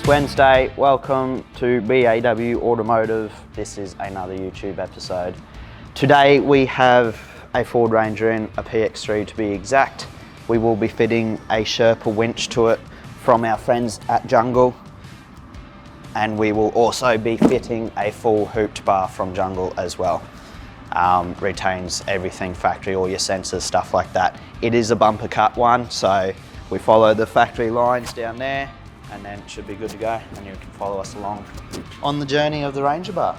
Wednesday, welcome to BAW Automotive. This is another YouTube episode. Today we have a Ford Ranger in, a PX3 to be exact. We will be fitting a Sherpa winch to it from our friends at Jungle. And we will also be fitting a full hooped bar from Jungle as well. Retains everything factory, all your sensors, stuff like that. It is a bumper cut one, so we follow the factory lines down there and then it should be good to go, and you can follow us along on the journey of the Ranger bar.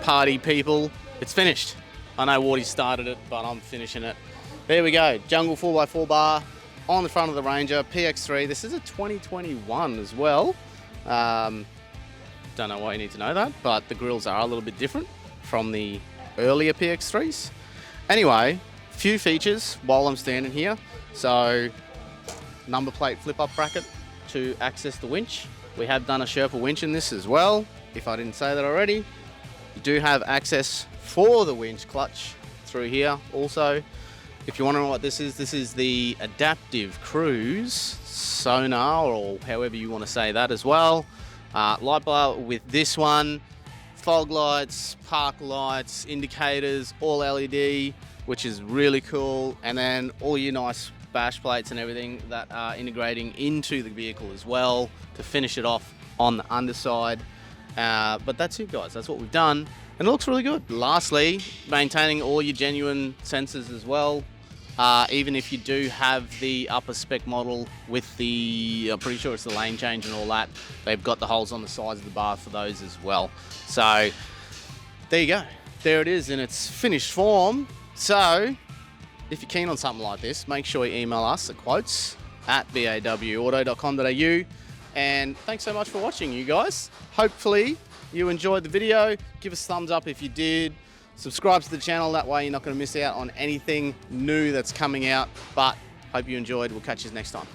Party people, it's finished. I know Wardy started it, but I'm finishing it. There we go, Jungle 4x4 bar on the front of the Ranger PX3. This is a 2021 as well. Don't know why you need to know that, but the grills are a little bit different from the earlier PX3s. Anyway, few features while I'm standing here. So, number plate flip-up bracket to access the winch. We have done a Sherpa winch in this as well, if I didn't say that already. You do have access for the winch clutch through here. Also, if you want to know what this is the adaptive cruise sonar, or however you want to say that as well. Light bar with this one, fog lights, park lights, indicators, all LED, which is really cool. And then all your nice bash plates and everything that are integrating into the vehicle as well to finish it off on the underside. But that's it, guys. That's what we've done, and it looks really good. Lastly, maintaining all your genuine sensors as well. Even if you do have the upper spec model with the, I'm pretty sure it's the lane change and all that, they've got the holes on the sides of the bar for those as well. So there you go. There it is in its finished form. So if you're keen on something like this, make sure you email us at quotes@bawauto.com.au. And thanks so much for watching, you guys. Hopefully you enjoyed the video. Give us a thumbs up if you did. Subscribe to the channel, that way you're not going to miss out on anything new that's coming out. But hope you enjoyed. We'll catch you next time.